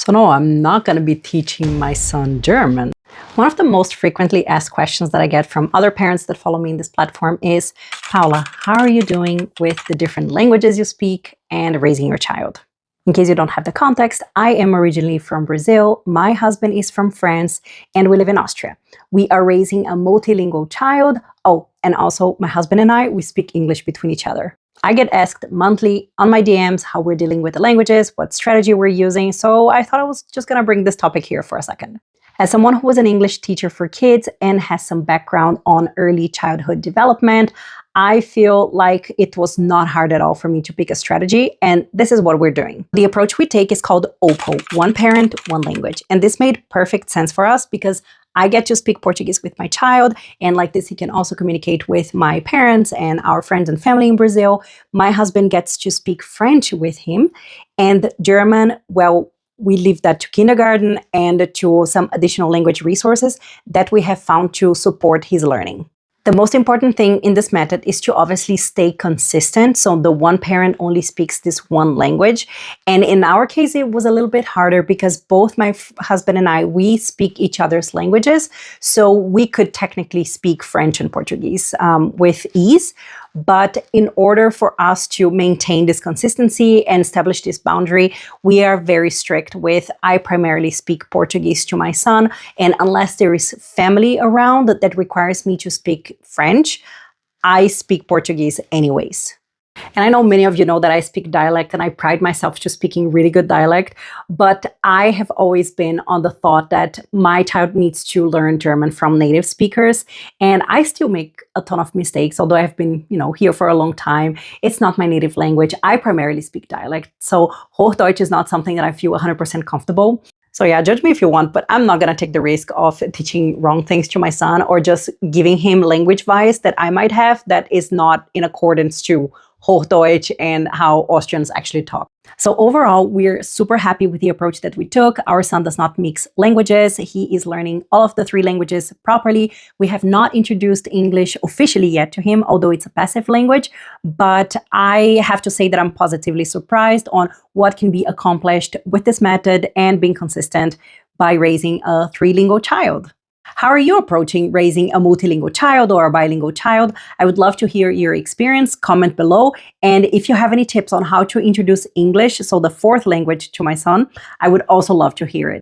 So no, I'm not going to be teaching my son German. One of the most frequently asked questions that I get from other parents that follow me in this platform is, Paula, how are you doing with the different languages you speak and raising your child? In case you don't have the context, I am originally from Brazil, my husband is from France, and we live in Austria. We are raising a multilingual child. Oh, and also my husband and I, we speak English between each other. I get asked monthly on my DMs how we're dealing with the languages, what strategy we're using, so I thought I was just gonna bring this topic here for a second. As someone who was an English teacher for kids and has some background on early childhood development, I feel like it was not hard at all for me to pick a strategy, and this is what we're doing. The approach we take is called OPO, one parent, one language, and this made perfect sense for us because I get to speak Portuguese with my child, and like this, he can also communicate with my parents and our friends and family in Brazil. My husband gets to speak French with him, and German, well, we leave that to kindergarten and to some additional language resources that we have found to support his learning. The most important thing in this method is to obviously stay consistent. So the one parent only speaks this one language. And in our case, it was a little bit harder because both my husband and I, we speak each other's languages. So we could technically speak French and Portuguese with ease. But in order for us to maintain this consistency and establish this boundary, we are very strict with, I primarily speak Portuguese to my son, and unless there is family around that requires me to speak French, I speak Portuguese anyways. And I know many of you know that I speak dialect and I pride myself to speaking really good dialect, but I have always been on the thought that my child needs to learn German from native speakers. And I still make a ton of mistakes, although I've been, here for a long time. It's not my native language. I primarily speak dialect. So Hochdeutsch is not something that I feel 100% comfortable. So yeah, judge me if you want, but I'm not going to take the risk of teaching wrong things to my son or just giving him language bias that I might have that is not in accordance to Hochdeutsch and how Austrians actually talk. So overall, we're super happy with the approach that we took. Our son does not mix languages. He is learning all of the 3 languages properly. We have not introduced English officially yet to him, although it's a passive language. But I have to say that I'm positively surprised on what can be accomplished with this method and being consistent by raising a 3-lingual child. How are you approaching raising a multilingual child or a bilingual child? I would love to hear your experience. Comment below. And if you have any tips on how to introduce English, so the 4th language, to my son, I would also love to hear it.